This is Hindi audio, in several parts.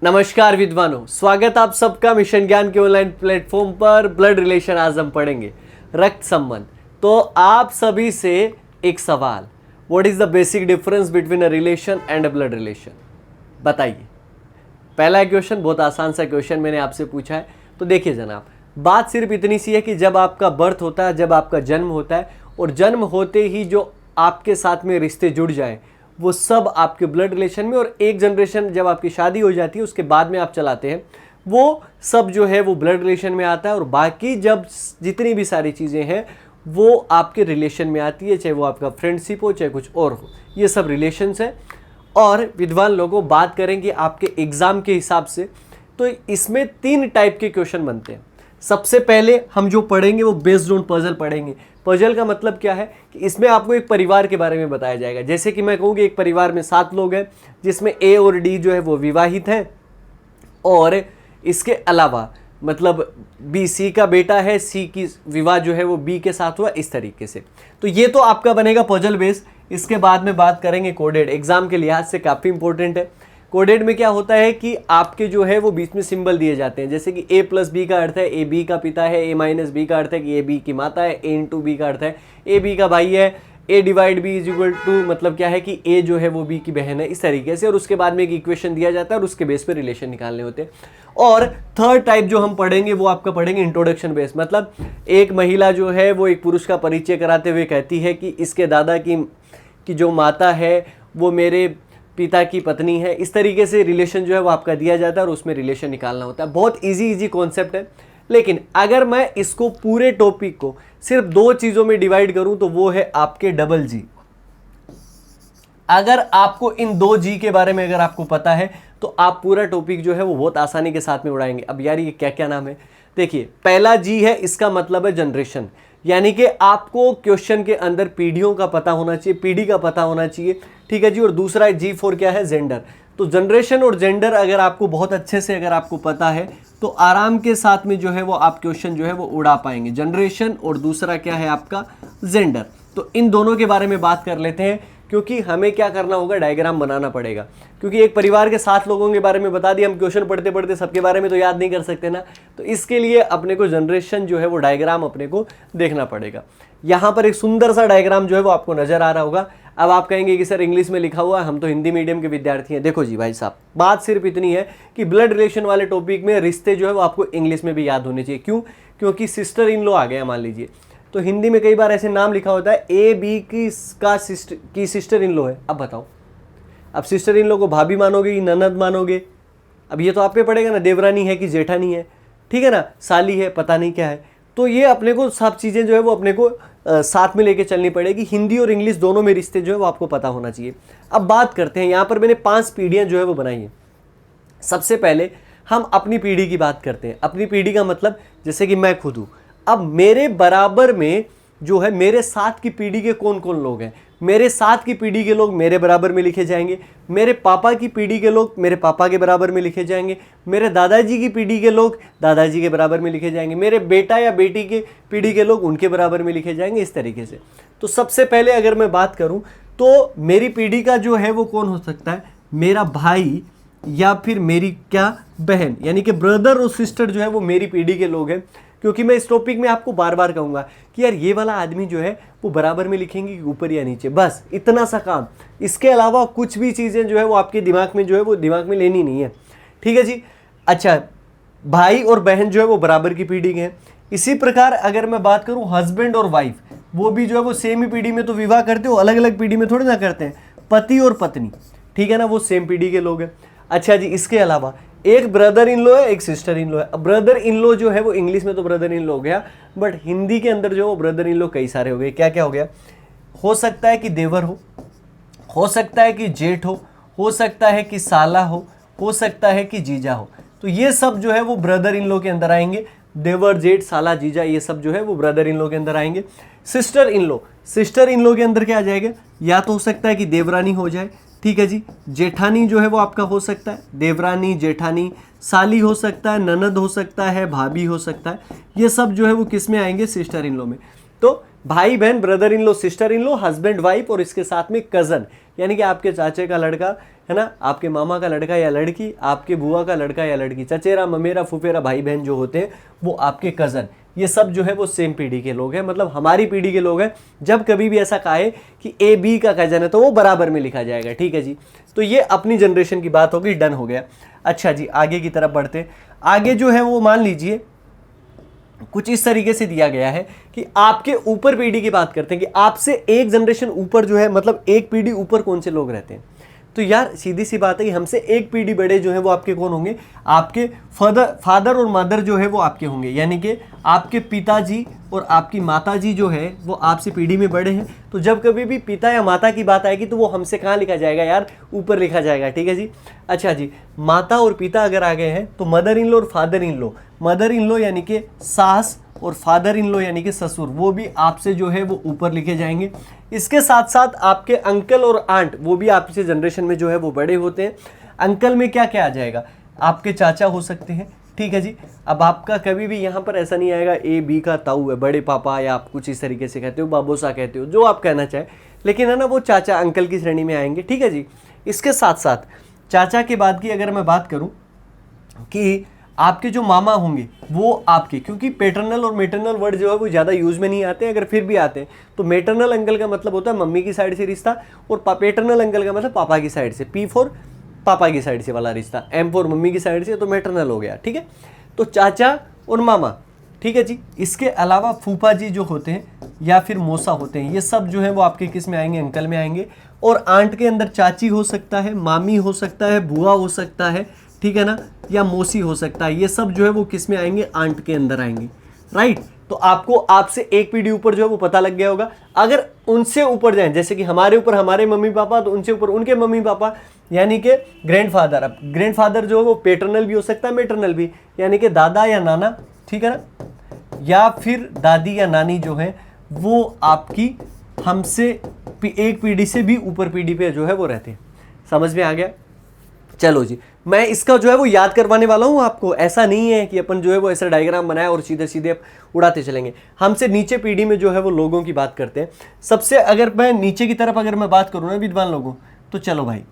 नमस्कार विद्वानों, स्वागत आप सबका मिशन ज्ञान के ऑनलाइन प्लेटफॉर्म पर। ब्लड रिलेशन आज हम पढ़ेंगे, रक्त संबंध। तो आप सभी से एक सवाल, what is the basic difference between a relation and a blood relation? बताइए। पहला क्वेश्चन बहुत आसान सा क्वेश्चन मैंने आपसे पूछा है। तो देखिए जनाब, बात सिर्फ इतनी सी है कि जब आपका बर्थ होता है, जब आपका जन्म होता है, और जन्म होते ही जो आपके साथ में रिश्ते जुड़ जाएं वो सब आपके ब्लड रिलेशन में, और एक जनरेशन जब आपकी शादी हो जाती है उसके बाद में आप चलाते हैं, वो सब जो है वो ब्लड रिलेशन में आता है। और बाकी जब जितनी भी सारी चीज़ें हैं वो आपके रिलेशन में आती है, चाहे वो आपका फ्रेंडशिप हो चाहे कुछ और हो, ये सब रिलेशंस है। और विद्वान लोगों, बात करेंगे आपके एग्ज़ाम के हिसाब से, तो इसमें 3 टाइप के क्वेश्चन बनते हैं। सबसे पहले हम जो पढ़ेंगे वो बेस्ड ऑन पजल पढ़ेंगे। पजल का मतलब क्या है कि इसमें आपको एक परिवार के बारे में बताया जाएगा। जैसे कि मैं कहूँ कि एक परिवार में 7 लोग हैं, जिसमें ए और डी जो है वो विवाहित हैं, और इसके अलावा मतलब बी सी का बेटा है, सी की विवाह जो है वो बी के साथ हुआ, इस तरीके से। तो ये तो आपका बनेगा पजल बेस। इसके बाद में बात करेंगे कोडेड, एग्जाम के लिहाज से काफ़ी इंपॉर्टेंट है। कोडेड में क्या होता है कि आपके जो है वो बीच में सिंबल दिए जाते हैं, जैसे कि a प्लस बी का अर्थ है ए बी का पिता है, a माइनस बी का अर्थ है कि ए बी की माता है, a इंटू बी का अर्थ है ए बी का भाई है, a divide B is equal to मतलब क्या है कि a जो है वो b की बहन है, इस तरीके से। और उसके बाद में एक इक्वेशन दिया जाता है और उसके बेस पे रिलेशन निकालने होते हैं। और थर्ड टाइप जो हम पढ़ेंगे वो आपका पढ़ेंगे इंट्रोडक्शन बेस। मतलब एक महिला जो है वो एक पुरुष का परिचय कराते हुए कहती है कि इसके दादा की जो माता है वो मेरे पिता की पत्नी है, इस तरीके से रिलेशन जो है वो आपका दिया जाता है और उसमें रिलेशन निकालना होता है। बहुत इजी कॉन्सेप्ट है। लेकिन अगर मैं इसको पूरे टॉपिक को सिर्फ 2 चीज़ों में डिवाइड करूं तो वो है आपके डबल जी। अगर आपको इन 2 जी के बारे में अगर आपको पता है तो आप पूरा टॉपिक जो है वो बहुत आसानी के साथ में उड़ाएंगे। अब यार ये क्या क्या नाम है? देखिए, पहला जी है, इसका मतलब है जनरेशन, यानी कि आपको क्वेश्चन के अंदर पीढ़ियों का पता होना चाहिए, पीढ़ी का पता होना चाहिए, ठीक है जी। और दूसरा जी फॉर क्या है? जेंडर। तो जनरेशन और जेंडर अगर आपको बहुत अच्छे से अगर आपको पता है तो आराम के साथ में जो है वो आप क्वेश्चन जो है वो उड़ा पाएंगे। जनरेशन और दूसरा क्या है आपका? जेंडर। तो इन दोनों के बारे में बात कर लेते हैं, क्योंकि हमें क्या करना होगा, डायग्राम बनाना पड़ेगा। क्योंकि एक परिवार के 7 लोगों के बारे में बता दिया, हम क्वेश्चन पढ़ते पढ़ते सबके बारे में तो याद नहीं कर सकते ना। तो इसके लिए अपने को जनरेशन जो है वो डायग्राम अपने को देखना पड़ेगा। यहाँ पर एक सुंदर सा डायग्राम जो है वो आपको नजर आ रहा होगा। अब आप कहेंगे कि सर इंग्लिश में लिखा हुआ है, हम तो हिंदी मीडियम के विद्यार्थी हैं। देखो जी भाई साहब, बात सिर्फ इतनी है कि ब्लड रिलेशन वाले टॉपिक में रिश्ते जो है वो आपको इंग्लिश में भी याद होने चाहिए। क्यों? क्योंकि सिस्टर इन लॉ आ गया मान लीजिए, तो हिंदी में कई बार ऐसे नाम लिखा होता है ए बी की सिस्टर इन लॉ है। अब बताओ, अब सिस्टर इन लॉ को भाभी मानोगे कि ननद मानोगे? अब ये तो आप पे पड़ेगा ना, देवरानी है कि जेठानी है, ठीक है ना, साली है, पता नहीं क्या है। तो ये अपने को सब चीज़ें जो है वो अपने को साथ में लेके चलनी पड़ेगी। हिंदी और इंग्लिश दोनों में रिश्ते जो है वो आपको पता होना चाहिए। अब बात करते हैं, यहाँ पर मैंने 5 पीढ़ियाँ जो है वो बनाई हैं। सबसे पहले हम अपनी पीढ़ी की बात करते हैं। अपनी पीढ़ी का मतलब जैसे कि मैं खुद हूँ। अब मेरे बराबर में जो है मेरे साथ की पीढ़ी के कौन कौन लोग हैं, मेरे साथ की पीढ़ी के लोग मेरे बराबर में लिखे जाएंगे, मेरे पापा की पीढ़ी के लोग मेरे पापा के बराबर में लिखे जाएंगे, मेरे दादाजी की पीढ़ी के लोग दादाजी के बराबर में लिखे जाएंगे, मेरे बेटा या बेटी के पीढ़ी के लोग उनके बराबर में लिखे जाएंगे, इस तरीके से। तो सबसे पहले अगर मैं बात करूं तो मेरी पीढ़ी का जो है वो कौन हो सकता है? मेरा भाई या फिर मेरी क्या बहन, यानी कि ब्रदर और सिस्टर जो है वो मेरी पीढ़ी के लोग हैं। क्योंकि मैं इस टॉपिक में आपको बार बार कहूँगा कि यार ये वाला आदमी जो है वो बराबर में लिखेंगे कि ऊपर या नीचे, बस इतना सा काम। इसके अलावा कुछ भी चीज़ें जो है वो आपके दिमाग में जो है वो दिमाग में लेनी नहीं है, ठीक है जी। अच्छा, भाई और बहन जो है वो बराबर की पीढ़ी के हैं। इसी प्रकार अगर मैं बात करूँ हस्बैंड और वाइफ, वो भी जो है वो सेम ही पीढ़ी में तो विवाह करते हो, अलग अलग पीढ़ी में थोड़ी ना करते हैं। पति और पत्नी, ठीक है ना, वो सेम पीढ़ी के लोग हैं। अच्छा जी, इसके अलावा एक ब्रदर इन लॉ है, एक सिस्टर इन लॉ है। अब ब्रदर इन लॉ जो है वो इंग्लिश में तो ब्रदर इन लॉ हो गया, बट हिंदी के अंदर जो ब्रदर इन लॉ कई सारे हो गए। क्या क्या हो गया? हो सकता है कि देवर हो सकता है कि जेठ हो सकता है कि साला हो सकता है कि जीजा हो। तो ये सब जो है वो ब्रदर इन लॉ के अंदर आएंगे। देवर, जेठ, साला, जीजा, ये सब जो है वो ब्रदर इन लॉ के अंदर आएंगे। सिस्टर इन लॉ के अंदर क्या आ जाएगा? या तो हो सकता है कि देवरानी हो जाए, ठीक है जी। जेठानी जो है वो आपका हो सकता है, देवरानी, जेठानी, साली हो सकता है, ननद हो सकता है, भाभी हो सकता है। ये सब जो है वो किस में आएंगे? सिस्टर इन लॉ में। तो भाई बहन, brother in law, sister in law, husband wife और इसके साथ में कजन, यानी कि आपके चाचे का लड़का है ना, आपके मामा का लड़का या लड़की, आपके बुआ का लड़का या लड़की, चचेरा ममेरा फुफेरा भाई बहन जो होते हैं वो आपके कज़न, ये सब जो है वो सेम पीढ़ी के लोग हैं, मतलब हमारी पीढ़ी के लोग हैं। जब कभी भी ऐसा कहे कि ए बी का कज़न है तो वो बराबर में लिखा जाएगा, ठीक है जी। तो ये अपनी जनरेशन की बात होगी, डन हो गया। अच्छा जी, आगे की तरफ बढ़ते। आगे जो है वो मान लीजिए कुछ इस तरीके से दिया गया है कि आपके ऊपर पीढ़ी की बात करते हैं कि आपसे एक जनरेशन ऊपर जो है, मतलब एक पीढ़ी ऊपर कौन से लोग रहते हैं। तो यार सीधी सी बात है कि हमसे एक पीढ़ी बड़े जो है वो आपके कौन होंगे, आपके फादर और मदर जो है वो आपके होंगे, यानी कि आपके पिताजी और आपकी माताजी जो है वो आपसे पीढ़ी में बड़े हैं। तो जब कभी भी पिता या माता की बात आएगी तो वो हमसे कहाँ लिखा जाएगा यार, ऊपर लिखा जाएगा, ठीक है जी। अच्छा जी, माता और पिता अगर आ गए हैं तो मदर इन लॉ और father in law, mother in law यानी कि सास और फादर इन लॉ यानी कि ससुर, वो भी आपसे जो है वो ऊपर लिखे जाएंगे। इसके साथ साथ आपके अंकल और आंट, वो भी आपसे जनरेशन में जो है वो बड़े होते हैं। अंकल में क्या क्या आ जाएगा, आपके चाचा हो सकते हैं, ठीक है जी। अब आपका कभी भी यहाँ पर ऐसा नहीं आएगा ए बी का ताऊ है, बड़े पापा, या आप कुछ इस तरीके से कहते हो, बाबोसा कहते हो, जो आप कहना चाहे, लेकिन है ना वो चाचा अंकल की श्रेणी में आएंगे, ठीक है जी। इसके साथ साथ चाचा के बाद की अगर मैं बात करूँ कि आपके जो मामा होंगे वो आपके, क्योंकि पेटर्नल और मेटर्नल वर्ड जो है वो ज़्यादा यूज़ में नहीं आते हैं, अगर फिर भी आते हैं तो मेटर्नल अंकल का मतलब होता है मम्मी की साइड से रिश्ता, और पेटर्नल अंकल का मतलब पापा की साइड से, पी फॉर पापा की साइड से वाला रिश्ता, एम फॉर मम्मी की साइड से, तो मेटर्नल हो गया, ठीक है। तो चाचा और मामा, ठीक है जी। इसके अलावा फूफा जी जो होते हैं या फिर मौसा होते हैं, ये सब जो है वो आपके किस में आएंगे, अंकल में आएंगे। और आंट के अंदर चाची हो सकता है, मामी हो सकता है, बुआ हो सकता है, ठीक है ना, या मौसी हो सकता है, ये सब जो है वो किस में आएंगे, आंट के अंदर आएंगे, राइट। तो आपको आपसे एक पीढ़ी ऊपर जो है वो पता लग गया होगा। अगर उनसे ऊपर जाएं, जैसे कि हमारे ऊपर हमारे मम्मी पापा, तो उनसे ऊपर उनके मम्मी पापा, यानी कि ग्रैंडफादर। अब ग्रैंडफादर जो है वो पेटर्नल भी हो सकता है, मेटर्नल भी, यानी कि दादा या नाना, ठीक है ना, या फिर दादी या नानी जो है वो आपकी हमसे एक पीढ़ी से भी ऊपर पीढ़ी पे जो है वो रहते हैं। समझ में आ गया? चलो जी, मैं इसका जो है वो याद करवाने वाला हूँ आपको। ऐसा नहीं है कि अपन जो है वो ऐसा डायग्राम बनाया और सीधे सीधे उड़ाते चलेंगे। हमसे नीचे पीढ़ी में जो है वो लोगों की बात करते हैं। सबसे अगर मैं नीचे की तरफ अगर मैं बात करूँ ना विद्वान लोगों, तो चलो भाई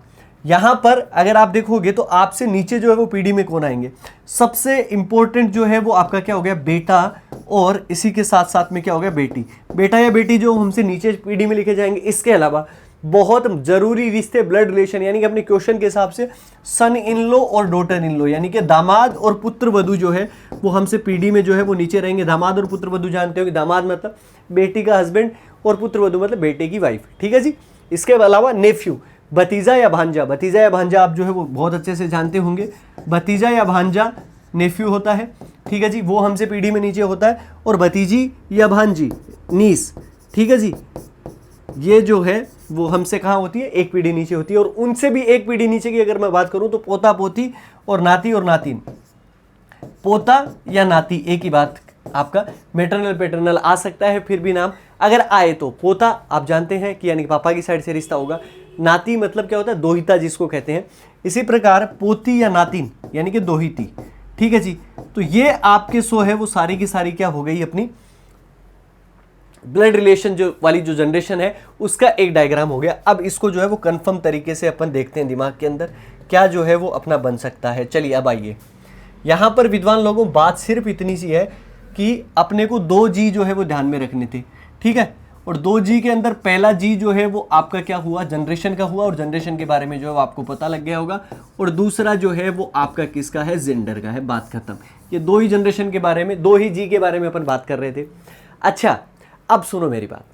यहाँ पर अगर आप देखोगे तो आपसे नीचे जो है वो पीढ़ी में कौन आएंगे, सबसे इंपॉर्टेंट जो है वो आपका क्या हो गया, बेटा, और इसी के साथ साथ में क्या हो गया, बेटी। बेटा या बेटी जो हमसे नीचे पीढ़ी में लिखे जाएंगे। इसके अलावा बहुत जरूरी रिश्ते, ब्लड रिलेशन, यानी कि अपने क्वेश्चन के हिसाब से सन इन लो और डॉटर इन लो, यानी कि दामाद और पुत्र वधू जो है वो हमसे पीढ़ी में जो है वो नीचे रहेंगे। दामाद और पुत्र वधू जानते हो कि दामाद मतलब बेटी का हस्बैंड और पुत्र वधू मतलब बेटे की वाइफ, ठीक है जी। इसके अलावा नेफ्यू, भतीजा या भांजा। भतीजा या भांजा आप जो है वो बहुत अच्छे से जानते होंगे। भतीजा या भांजा नेफ्यू होता है, ठीक है जी, वो हमसे पीढ़ी में नीचे होता है। और भतीजी या भांजी नीस, ठीक है जी, ये जो है वो हमसे कहाँ होती है, एक पीढ़ी नीचे होती है। और उनसे भी एक पीढ़ी नीचे की अगर मैं बात करूं तो पोता पोती और नाती और नातिन। पोता या नाती एक ही बात, आपका मेटरनल पेटर्नल आ सकता है, फिर भी नाम अगर आए तो पोता आप जानते हैं कि यानी कि पापा की साइड से रिश्ता होगा। नाती मतलब क्या होता है, दोहिता जिसको कहते हैं। इसी प्रकार पोती या नातिन यानी कि दोहिती, ठीक है जी। तो ये आपके सो है वो सारी की सारी क्या हो गई, अपनी ब्लड रिलेशन जो वाली जो जनरेशन है उसका एक डायग्राम हो गया। अब इसको जो है वो कंफर्म तरीके से अपन देखते हैं दिमाग के अंदर क्या जो है वो अपना बन सकता है। चलिए अब आइए, यहाँ पर विद्वान लोगों बात सिर्फ इतनी सी है कि अपने को 2 जी जो है वो ध्यान में रखने थे, ठीक है। और 2 जी के अंदर पहला जी जो है वो आपका क्या हुआ, जनरेशन का हुआ, और जनरेशन के बारे में जो है वो आपको पता लग गया होगा। और दूसरा जो है वो आपका किसका है, जेंडर का है। बात खत्म। ये 2 ही जनरेशन के बारे में, 2 ही जी के बारे में अपन बात कर रहे थे। अच्छा अब सुनो मेरी बात।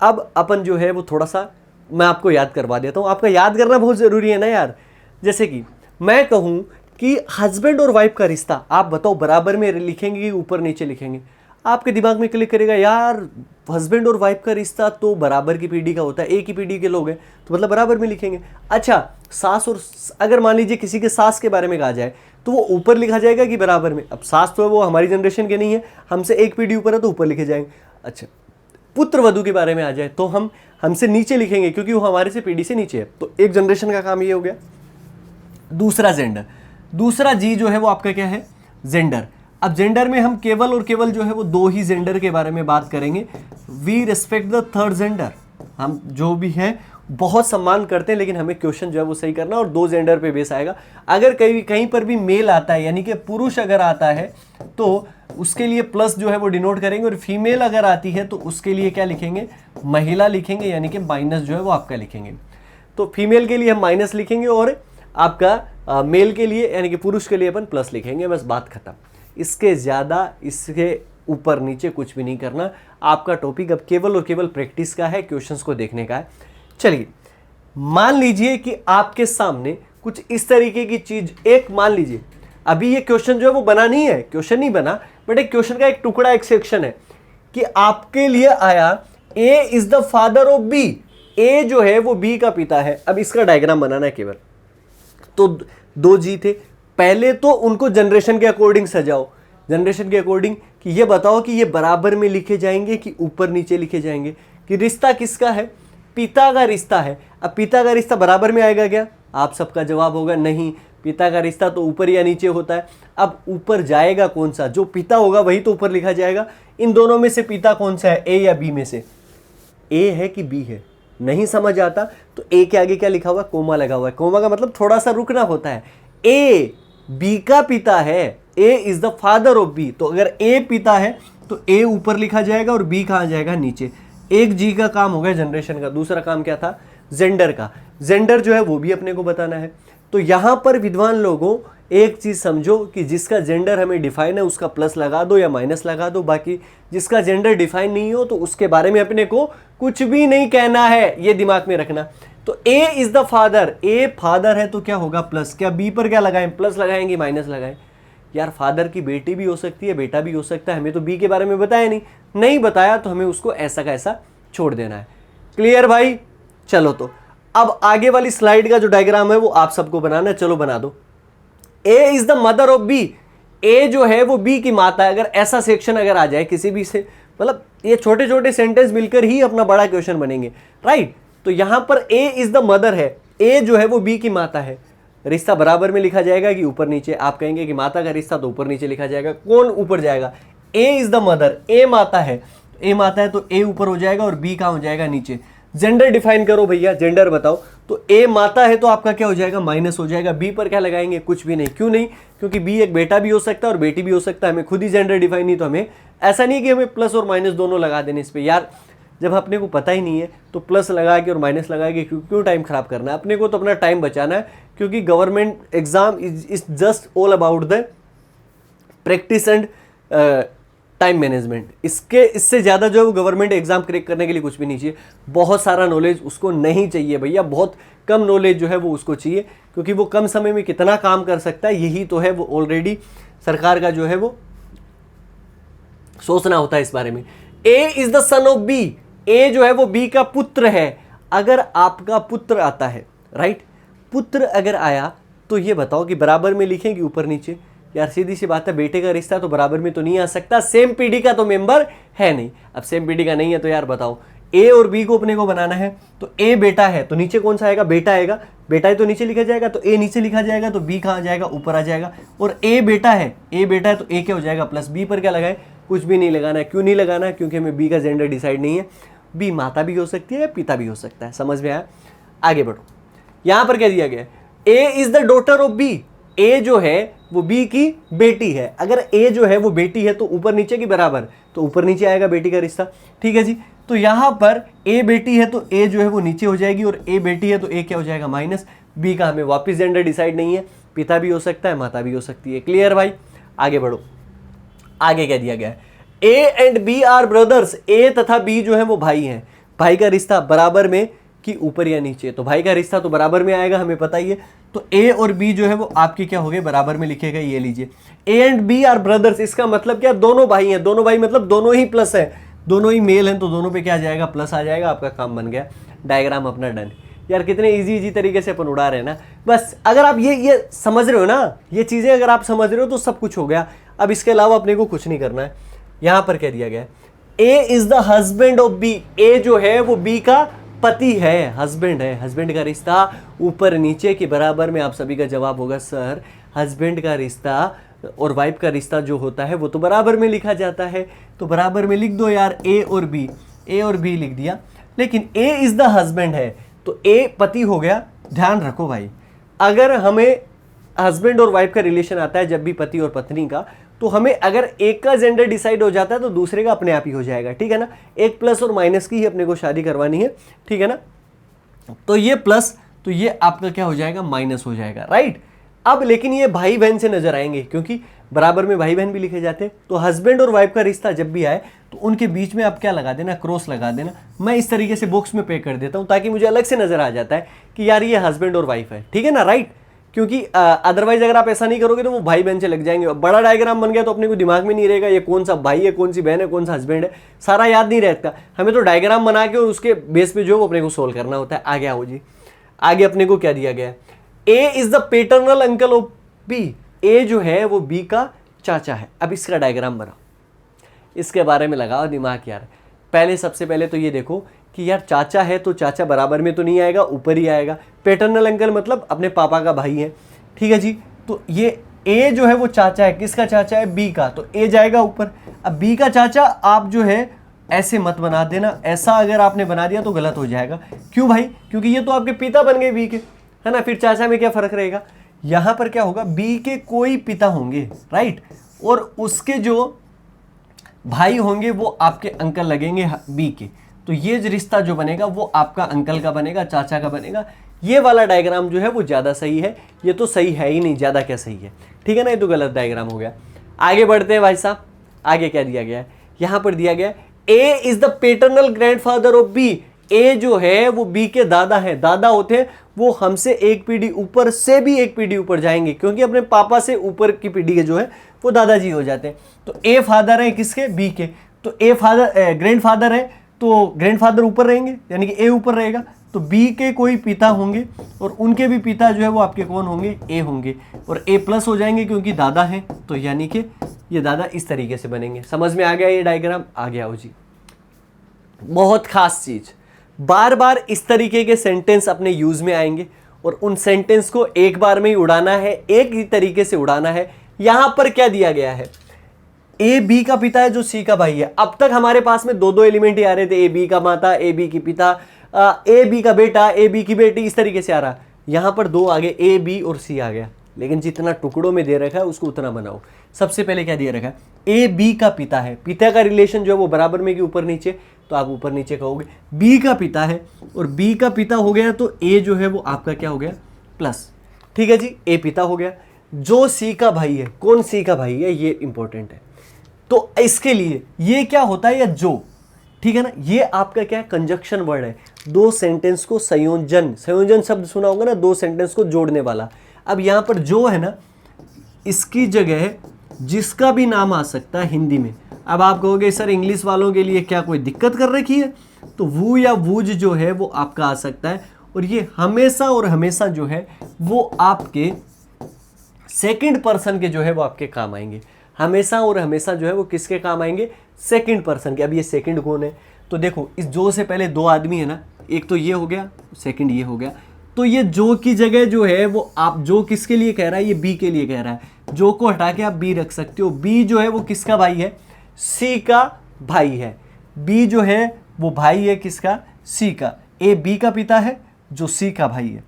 अब अपन जो है वो थोड़ा सा मैं आपको याद करवा देता हूँ। आपका याद करना बहुत ज़रूरी है ना यार। जैसे कि मैं कहूँ कि हस्बैंड और वाइफ का रिश्ता, आप बताओ बराबर में लिखेंगे कि ऊपर नीचे लिखेंगे। आपके दिमाग में क्लिक करेगा यार हस्बैंड और वाइफ का रिश्ता तो बराबर की पीढ़ी का होता है, एक ही पीढ़ी के लोग हैं तो मतलब बराबर में लिखेंगे। अच्छा सास और अगर मान लीजिए किसी के सास के बारे में कहा जाए तो वो ऊपर लिखा जाएगा कि बराबर में। अब सास तो है वो हमारी जनरेशन के नहीं है, हमसे एक पीढ़ी ऊपर है तो ऊपर लिखे जाएंगे। अच्छा पुत्र वधू के बारे में आ जाए तो हम हमसे नीचे लिखेंगे क्योंकि वो हमारे से पीढ़ी से नीचे है। तो एक जनरेशन का काम ये हो गया। दूसरा जेंडर, दूसरा जी जो है वो आपका क्या है, जेंडर। अब जेंडर में हम केवल और केवल जो है वो 2 ही जेंडर के बारे में बात करेंगे। We respect the third gender, हम जो भी है बहुत सम्मान करते हैं, लेकिन हमें क्वेश्चन जो है वो सही करना, और 2 जेंडर पे बेस आएगा। अगर कहीं कहीं पर भी मेल आता है यानी कि पुरुष अगर आता है तो उसके लिए प्लस जो है वो डिनोट करेंगे, और फीमेल अगर आती है तो उसके लिए क्या लिखेंगे, महिला लिखेंगे, यानी कि माइनस जो है वो आपका लिखेंगे। तो फीमेल के लिए हम माइनस लिखेंगे और आपका मेल के लिए यानी कि पुरुष के लिए अपन प्लस लिखेंगे, बस बात खत्म। इसके ज़्यादा इसके ऊपर नीचे कुछ भी नहीं करना। आपका टॉपिक अब केवल और केवल प्रैक्टिस का है, क्वेश्चंस को देखने का है। चलिए, मान लीजिए कि आपके सामने कुछ इस तरीके की चीज, एक मान लीजिए अभी ये क्वेश्चन जो है वो बना नहीं है, क्वेश्चन नहीं बना, बट एक क्वेश्चन का एक टुकड़ा, एक सेक्शन है कि आपके लिए आया A is the father of B, A जो है वो बी का पिता है। अब इसका डायग्राम बनाना है केवल। तो 2 जी थे, पहले तो उनको जनरेशन के अकॉर्डिंग सजाओ, जनरेशन के अकॉर्डिंग कि ये बताओ कि ये बराबर में लिखे जाएंगे कि ऊपर नीचे लिखे जाएंगे, कि रिश्ता किसका है, पिता का रिश्ता है। अब पिता का रिश्ता बराबर में आएगा क्या, आप सबका जवाब होगा नहीं, पिता का रिश्ता तो ऊपर या नीचे होता है। अब ऊपर जाएगा कौन सा, जो पिता होगा वही तो ऊपर लिखा जाएगा। इन दोनों में से पिता कौन सा है, ए या बी में से, ए है कि बी है, नहीं समझ आता तो ए के आगे क्या लिखा हुआ है, कोमा लगा हुआ है। कोमा का मतलब थोड़ा सा रुकना होता है। ए बी का पिता है, A is the father of B, तो अगर ए पिता है तो ए ऊपर लिखा जाएगा और बी कहाँ जाएगा, नीचे। एक जी का काम हो गया जनरेशन का, दूसरा काम क्या था, जेंडर का। जेंडर जो है वो भी अपने को बताना है। तो यहां पर विद्वान लोगों एक चीज समझो कि जिसका जेंडर हमें डिफाइन है उसका प्लस लगा दो या माइनस लगा दो, बाकी जिसका जेंडर डिफाइन नहीं हो तो उसके बारे में अपने को कुछ भी नहीं कहना है, ये दिमाग में रखना। तो A is the father, A father है तो क्या होगा, प्लस। क्या बी पर क्या लगाएं, प्लस लगाएंगे माइनस लगाएं। यार फादर की बेटी भी हो सकती है, बेटा भी हो सकता है, हमें तो बी के बारे में बताया नहीं बताया तो हमें उसको ऐसा का ऐसा छोड़ देना है। क्लियर भाई, चलो तो अब आगे वाली स्लाइड का जो डायग्राम है वो आप सबको बनाना है, चलो बना दो। A is the mother of B, A जो है वो बी की माता है। अगर ऐसा सेक्शन अगर आ जाए किसी भी से, मतलब ये छोटे छोटे सेंटेंस मिलकर ही अपना बड़ा क्वेश्चन बनेंगे, राइट। तो यहां पर ए इज द मदर है, ए जो है वो बी की माता है। रिश्ता बराबर में लिखा जाएगा कि ऊपर नीचे, आप कहेंगे कि माता का रिश्ता तो ऊपर नीचे लिखा जाएगा, कौन ऊपर जाएगा, ए इज द मदर, ए माता है, ए माता है तो ए ऊपर हो जाएगा और बी कहां हो जाएगा, नीचे। जेंडर डिफाइन करो भैया, जेंडर बताओ। तो ए माता है तो आपका क्या हो जाएगा, माइनस हो जाएगा। बी पर क्या लगाएंगे, कुछ भी नहीं। क्यों नहीं, क्योंकि बी एक बेटा भी हो सकता है और बेटी भी हो सकता है। हमें खुद ही जेंडर डिफाइन नहीं, तो हमें ऐसा नहीं कि हमें प्लस और माइनस दोनों लगा देने इस पे। यार जब अपने को पता ही नहीं है तो प्लस लगा के और माइनस लगा के क्यों टाइम खराब करना है, अपने को तो अपना टाइम बचाना है। क्योंकि government exam is just all about the practice and time management. इससे ज़्यादा जो है वो गवर्नमेंट एग्जाम क्रैक करने के लिए कुछ भी नहीं चाहिए। बहुत सारा नॉलेज उसको नहीं चाहिए भैया, बहुत कम नॉलेज जो है वो उसको चाहिए, क्योंकि वो कम समय में कितना काम कर सकता है यही तो है वो ऑलरेडी सरकार का जो है वो सोचना होता है इस बारे में। A is the son of B, A जो है वो बी का पुत्र है। अगर आपका पुत्र आता है, राइट, पुत्र अगर आया तो ये बताओ कि बराबर में लिखेंगे ऊपर नीचे। यार सीधी सी बात है, बेटे का रिश्ता तो बराबर में तो नहीं आ सकता, सेम पीढ़ी का तो मेंबर है नहीं। अब सेम पीढ़ी का नहीं है तो यार बताओ, ए और बी को अपने को बनाना है। तो ए बेटा है तो नीचे कौन सा आएगा, बेटा आएगा। बेटा है तो नीचे लिखा जाएगा, तो ए नीचे लिखा जाएगा, तो बी कहाँ जाएगा, ऊपर आ जाएगा। और ए बेटा है तो ए क्या हो जाएगा, प्लस। बी पर क्या लगाए, कुछ भी नहीं लगाना है। क्यों नहीं लगाना है, क्योंकि हमें बी का जेंडर डिसाइड नहीं है। बी माता भी हो सकती है या पिता भी हो सकता है। समझ में आया, आगे बढ़ो। यहां पर क्या दिया गया है, A is the daughter of B, A जो है वो बी की बेटी है। अगर ए जो है वो बेटी है तो ऊपर नीचे की बराबर, तो ऊपर नीचे आएगा बेटी का रिश्ता, ठीक है जी। तो यहां पर ए बेटी है तो ए जो है वो नीचे हो जाएगी, और ए बेटी है तो ए क्या हो जाएगा, माइनस। बी का हमें वापस जेंडर डिसाइड नहीं है, पिता भी हो सकता है, माता भी हो सकती है। क्लियर भाई, आगे बढ़ो। आगे क्या दिया गया है, A and B are brothers, A तथा बी जो है वो भाई हैं। भाई का रिश्ता बराबर में कि ऊपर या नीचे, तो भाई का रिश्ता तो बराबर में आएगा, हमें पता ही है। तो ए और बी जो है वो आपके क्या हो गए, बराबर में लिखे गए। ये लीजिए, A and B are brothers, इसका मतलब क्या, दोनों भाई हैं। दोनों भाई मतलब दोनों ही प्लस है, दोनों ही मेल हैं, तो दोनों पे क्या आ जाएगा, प्लस आ जाएगा। आपका काम बन गया, डायग्राम अपना डन। यार कितने इजी तरीके से अपन उड़ा रहे हैं ना। बस अगर आप ये समझ रहे हो ना, ये चीजें अगर आप समझ रहे हो तो सब कुछ हो गया। अब इसके अलावा अपने को कुछ नहीं करना है। यहां पर क्या दिया गया है, A is the husband of B, A जो है वो बी का पति है, हस्बैंड है। हस्बैंड का रिश्ता ऊपर नीचे के बराबर में। आप सभी का जवाब होगा सर, हस्बैंड का रिश्ता और वाइफ का रिश्ता जो होता है वो तो बराबर में लिखा जाता है, तो बराबर में लिख दो यार, ए और बी, ए और बी लिख दिया। लेकिन ए इज द हस्बैंड है तो ए पति हो गया। ध्यान रखो भाई, अगर हमें हस्बैंड और वाइफ का रिलेशन आता है जब भी पति और पत्नी का, तो हमें अगर एक का जेंडर डिसाइड हो जाता है तो दूसरे का अपने आप ही हो जाएगा, ठीक है ना। एक प्लस और माइनस की ही अपने को शादी करवानी है, ठीक है ना। तो ये प्लस, तो ये आपका क्या हो जाएगा, माइनस हो जाएगा, राइट। अब लेकिन ये भाई बहन से नजर आएंगे, क्योंकि बराबर में भाई बहन भी लिखे जाते हैं। तो हस्बैंड और वाइफ का रिश्ता जब भी आए तो उनके बीच में आप क्या लगा देना, क्रॉस लगा देना। मैं इस तरीके से बॉक्स में पे कर देता हूं ताकि मुझे अलग से नजर आ जाता है कि यार ये हस्बैंड और वाइफ है, ठीक है ना, राइट। क्योंकि अदरवाइज अगर आप ऐसा नहीं करोगे तो वो भाई बहन से लग जाएंगे। बड़ा डायग्राम बन गया तो अपने को दिमाग में नहीं रहेगा ये कौन सा भाई है, कौन सी बहन है, कौन सा हस्बैंड है, सारा याद नहीं रहता। हमें तो डायग्राम बना के उसके बेस पे जो वो अपने को सोल्व करना होता है। आगे आओ जी, आगे अपने को क्या दिया गया है, A is the paternal uncle of B. A जो है वो बी का चाचा है। अब इसका डायग्राम बनाओ, इसके बारे में लगाओ दिमाग यार। पहले सबसे पहले तो ये देखो कि यार चाचा है तो चाचा बराबर में तो नहीं आएगा, ऊपर ही आएगा। पेटर्नल अंकल मतलब अपने पापा का भाई है, ठीक है जी। तो ये ए जो है वो चाचा है, किसका चाचा है, बी का, तो ए जाएगा ऊपर। अब बी का चाचा आप जो है ऐसे मत बना देना, ऐसा अगर आपने बना दिया तो गलत हो जाएगा। क्यों भाई, क्योंकि ये तो आपके पिता बन गए बी के, है ना, फिर चाचा में क्या फर्क रहेगा। यहां पर क्या होगा, बी के कोई पिता होंगे, राइट, और उसके जो भाई होंगे वो आपके अंकल लगेंगे बी के। तो ये जो रिश्ता जो बनेगा वो आपका अंकल का बनेगा, चाचा का बनेगा। ये वाला डायग्राम जो है वो ज़्यादा सही है, ये तो सही है ही नहीं, ज़्यादा क्या सही है, ठीक है ना, ये तो गलत डायग्राम हो गया। आगे बढ़ते हैं भाई साहब, आगे क्या दिया गया है, यहाँ पर दिया गया A is the paternal grandfather of B. A जो है वो बी के दादा है। दादा होते हैं वो हमसे एक पीढ़ी ऊपर से भी एक पीढ़ी ऊपर जाएंगे, क्योंकि अपने पापा से ऊपर की पीढ़ी के जो है वो दादाजी हो जाते हैं। तो ए फादर है किसके, बी के, तो ए फादर ग्रैंडफादर है तो ग्रैंडफादर ऊपर रहेंगे, यानी कि ए ऊपर रहेगा। तो बी के कोई पिता होंगे और उनके भी पिता जो है वो आपके कौन होंगे, ए होंगे, और ए प्लस हो जाएंगे क्योंकि दादा है, तो यानी कि ये दादा इस तरीके से बनेंगे। समझ में आ गया ये डायग्राम, आ गया हो जी। बहुत खास चीज, बार बार इस तरीके के सेंटेंस अपने यूज में आएंगे और उन सेंटेंस को एक बार में ही उड़ाना है, एक ही तरीके से उड़ाना है। यहां पर क्या दिया गया है, ए बी का पिता है जो सी का भाई है। अब तक हमारे पास में दो दो एलिमेंट ही आ रहे थे, ए बी का माता, ए बी की पिता, ए बी का बेटा, ए बी की बेटी, इस तरीके से आ रहा। यहां पर दो आगे ए बी और सी आ गया, लेकिन जितना टुकड़ों में दे रखा है उसको उतना बनाओ। सबसे पहले क्या दिया रखा है, ए बी का पिता है, पिता का रिलेशन जो है वो बराबर में कि ऊपर नीचे, तो आप ऊपर नीचे कहोगे। बी का पिता है और बी का पिता हो गया तो ए जो है वो आपका क्या हो गया, प्लस, ठीक है जी, ए पिता हो गया। जो सी का भाई है, कौन सी का भाई है, ये इंपॉर्टेंट है। तो इसके लिए ये क्या होता है, या जो, ठीक है ना, ये आपका क्या है, कंजक्शन वर्ड है। दो सेंटेंस को संयोजन, संयोजन शब्द सुना होगा ना, दो सेंटेंस को जोड़ने वाला। अब यहां पर जो है ना, इसकी जगह जिसका भी नाम आ सकता है हिंदी में। अब आप कहोगे सर इंग्लिश वालों के लिए क्या कोई दिक्कत कर रखी है, तो वो या वूज जो है वो आपका आ सकता है, और ये हमेशा और हमेशा जो है वो आपके सेकंड पर्सन के जो है वो आपके काम आएंगे। हमेशा और हमेशा जो है वो किसके काम आएंगे, सेकंड पर्सन के। अब ये सेकंड कौन है, तो देखो इस जो से पहले दो आदमी है ना, एक तो ये हो गया, सेकंड ये हो गया। तो ये जो की जगह जो है वो आप जो किसके लिए कह रहा है, ये बी के लिए कह रहा है। जो को हटा के आप बी रख सकते हो। बी जो है वो किसका भाई है, सी का भाई है। बी जो है वो भाई है किसका, सी का। ए बी का पिता है जो सी का भाई है,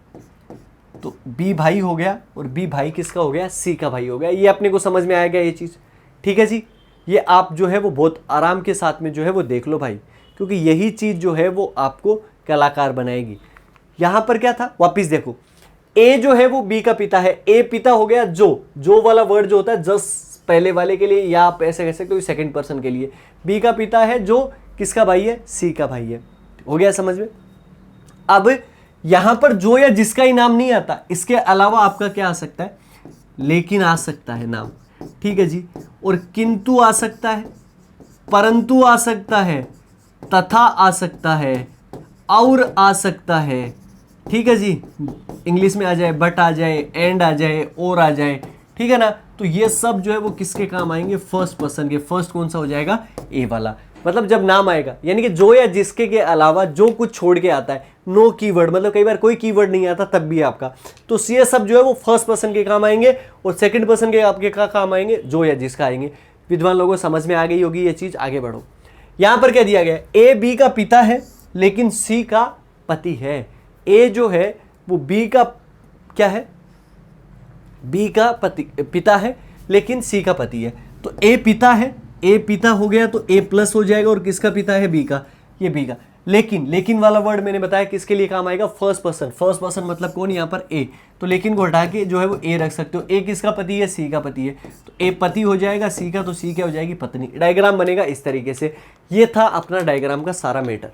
तो बी भाई हो गया और बी भाई किसका हो गया, सी का भाई हो गया। ये अपने को समझ में आ गया ये चीज़, ठीक है जी। ये आप जो है वो बहुत आराम के साथ में जो है वो देख लो भाई, क्योंकि यही चीज़ जो है वो आपको कलाकार बनाएगी। यहाँ पर क्या था, वापिस देखो, ए जो है वो बी का पिता है। ए पिता हो गया जो वाला वर्ड जो होता है जस्ट पहले वाले के लिए, या आप ऐसे कह सकते हो सेकंड पर्सन के लिए। बी का पिता है जो किसका भाई है, सी का भाई है। हो गया समझ में। अब यहां पर जो या जिसका ही नाम नहीं आता, इसके अलावा आपका क्या आ सकता है, लेकिन आ सकता है नाम, ठीक है जी। और किंतु आ सकता है, परंतु आ सकता है, तथा आ सकता है, और आ सकता है, ठीक है जी। इंग्लिश में आ जाए बट आ जाए, एंड आ जाए, और आ जाए, ठीक है ना। तो ये सब जो है वो किसके काम आएंगे, फर्स्ट पर्सन के। फर्स्ट कौन सा हो जाएगा, ए वाला। मतलब जब नाम आएगा, यानी कि जो या जिसके के अलावा जो कुछ छोड़ के आता है, नो कीवर्ड, मतलब कई बार कोई कीवर्ड नहीं आता तब भी आपका, तो ये सब जो है वो फर्स्ट पर्सन के काम आएंगे और सेकंड पर्सन के आपके का काम आएंगे, जो या जिसका आएंगे। विद्वान लोगों को समझ में आ गई होगी ये चीज। आगे बढ़ो। यहां पर क्या दिया गया, ए बी का पिता है लेकिन सी का पति है। ए जो है वो बी का क्या है, बी का पिता है लेकिन सी का पति है। तो ए पिता है, ए पिता हो गया तो ए प्लस हो जाएगा, और किसका पिता है, बी का, ये बी का। लेकिन वाला वर्ड मैंने बताया किसके लिए काम आएगा, फर्स्ट पर्सन मतलब कौन, यहाँ पर ए। तो लेकिन को हटा के जो है वो ए रख सकते हो। ए किसका पति है, सी का पति है, तो ए पति हो जाएगा सी का, तो सी क्या हो जाएगी, पत्नी। डायग्राम बनेगा इस तरीके से। ये था अपना डायग्राम का सारा मैटर।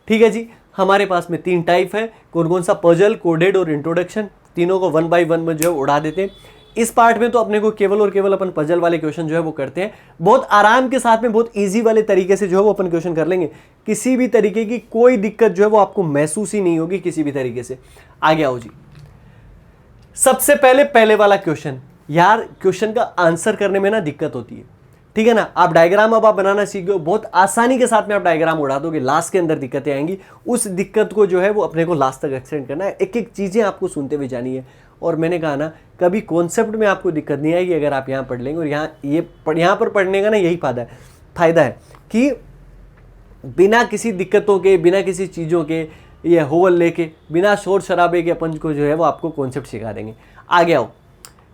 ठीक है जी, हमारे पास में 3 टाइप है, कौन सा, पजल, कोडेड और इंट्रोडक्शन। तीनों को 1 बाय 1 में जो है उड़ा देते हैं। इस पार्ट में तो अपने को केवल और केवल अपन पजल वाले क्वेश्चन जो है वो करते हैं, बहुत आराम के साथ में, बहुत इजी वाले तरीके से जो है वो अपन क्वेश्चन कर लेंगे। किसी भी तरीके की कोई दिक्कत जो है वो आपको महसूस ही नहीं होगी किसी भी तरीके से। आगे आओ जी, सबसे पहले वाला क्वेश्चन। यार क्वेश्चन का आंसर करने में ना दिक्कत होती है, ठीक है ना। आप डायग्राम अब आप बनाना सीख गए, बहुत आसानी के साथ में आप डायग्राम उड़ा दोगे, लास्ट के अंदर दिक्कतें आएंगी। उस दिक्कत को जो है वो अपने को लास्ट तक एक्सटेंड करना है, एक एक चीज़ें आपको सुनते हुए जानी है। और मैंने कहा ना, कभी कॉन्सेप्ट में आपको दिक्कत नहीं आएगी अगर आप यहाँ पढ़ लेंगे। और यहाँ पर पढ़ने का ना यही फायदा है कि बिना किसी दिक्कतों के, बिना किसी चीज़ों के, ये होल लेके, बिना शोर शराबे के अपन को जो है वो आपको कॉन्सेप्ट सिखा देंगे। आगे आओ,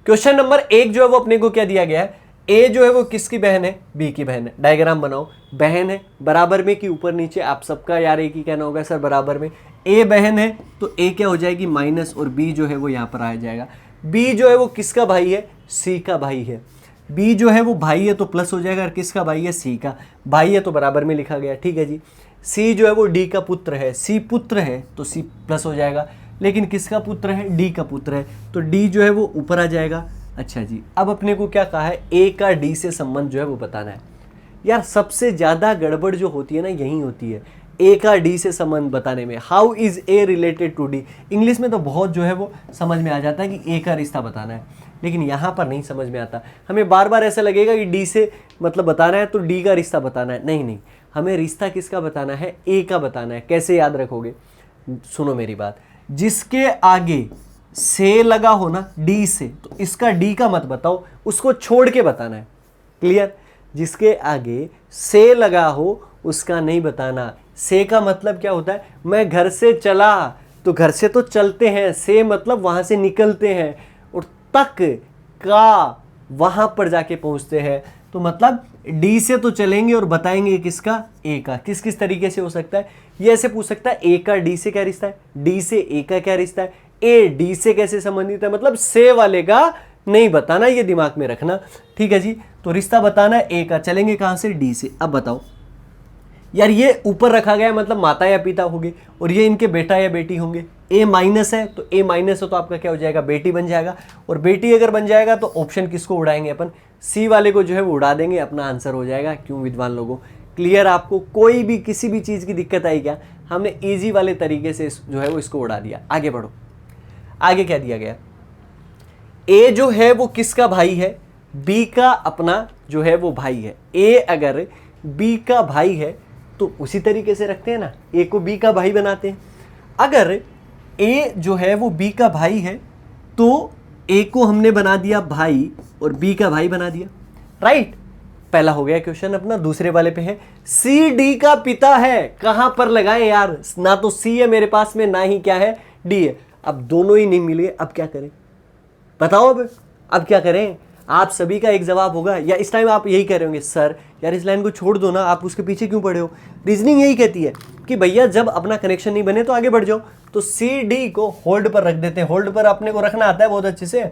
क्वेश्चन नंबर 1 जो है वो अपने को क्या दिया गया है, ए जो है वो किसकी बहन है, बी की बहन है। डायग्राम बनाओ, बहन है, बराबर में कि ऊपर नीचे, आप सबका यार एक ही कहना होगा सर बराबर में। ए बहन है तो ए क्या हो जाएगी, माइनस, और बी जो है वो यहाँ पर आ जाएगा। बी जो है वो किसका भाई है, सी का भाई है। बी जो है वो भाई है तो प्लस हो जाएगा, और किसका भाई है, सी का भाई है तो बराबर में लिखा गया। ठीक है जी, सी जो है वो डी का पुत्र है, सी पुत्र है तो सी प्लस हो जाएगा, लेकिन किसका पुत्र है, डी का पुत्र है, तो डी जो है वो ऊपर आ जाएगा। अच्छा जी, अब अपने को क्या कहा है, ए का डी से संबंध जो है वो बताना है। यार सबसे ज़्यादा गड़बड़ जो होती है ना यही होती है, ए का डी से संबंध बताने में। How is A related to D, English में तो बहुत जो है वो समझ में आ जाता है कि ए का रिश्ता बताना है, लेकिन यहाँ पर नहीं समझ में आता। हमें बार बार ऐसा लगेगा कि डी से मतलब बताना है तो डी का रिश्ता बताना है, नहीं, हमें रिश्ता किसका बताना है, ए का बताना है। कैसे याद रखोगे, सुनो मेरी बात, जिसके आगे से लगा हो ना डी से, तो इसका डी का मत बताओ, उसको छोड़ के बताना है। क्लियर, जिसके आगे से लगा हो उसका नहीं बताना। से का मतलब क्या होता है, मैं घर से चला, तो घर से तो चलते हैं, से मतलब वहां से निकलते हैं, और तक का वहां पर जाके पहुंचते हैं, तो मतलब डी से तो चलेंगे और बताएंगे किसका, ए का। किस किस तरीके से हो सकता है, ये ऐसे पूछ सकता है, ए का डी से क्या रिश्ता है, डी से ए का क्या रिश्ता है, ए डी से कैसे संबंधित है, मतलब से वाले का नहीं बताना, ये दिमाग में रखना। ठीक है जी, तो रिश्ता बताना है ए का, चलेंगे कहां से, डी से। अब बताओ यार, ये ऊपर रखा गया है मतलब माता या पिता होंगे, और ये इनके बेटा या बेटी होंगे। ए माइनस है तो ए माइनस है तो आपका क्या हो जाएगा, बेटी बन जाएगा, और बेटी अगर बन जाएगा तो ऑप्शन किसको उड़ाएंगे अपन, सी वाले को जो है वो उड़ा देंगे, अपना आंसर हो जाएगा। क्यों विद्वान लोगों, क्लियर, आपको कोई भी किसी भी चीज़ की दिक्कत आई क्या, हमने ईजी वाले तरीके से जो है वो इसको उड़ा दिया। आगे बढ़ो, आगे क्या दिया गया, ए जो है वो किसका भाई है, बी का अपना जो है वो भाई है। ए अगर बी का भाई है तो उसी तरीके से रखते हैं ना, ए को बी का भाई बनाते हैं। अगर ए जो है वो बी का भाई है तो ए को हमने बना दिया भाई और बी का भाई बना दिया, राइट। पहला हो गया क्वेश्चन अपना। दूसरे वाले पे है, सी डी का पिता है, कहां पर लगाएं यार, ना तो सी है मेरे पास में, ना ही क्या है, डी है। अब दोनों ही नहीं मिले, अब क्या करें बताओ, अब क्या करें। आप सभी का एक जवाब होगा, या इस टाइम आप यही कह रहे होंगे, सर यार इस लाइन को छोड़ दो ना, आप उसके पीछे क्यों पड़े हो। रीजनिंग यही कहती है कि भैया जब अपना कनेक्शन नहीं बने तो आगे बढ़ जाओ। तो सी डी को होल्ड पर रख देते हैं, होल्ड पर अपने को रखना आता है बहुत अच्छे से।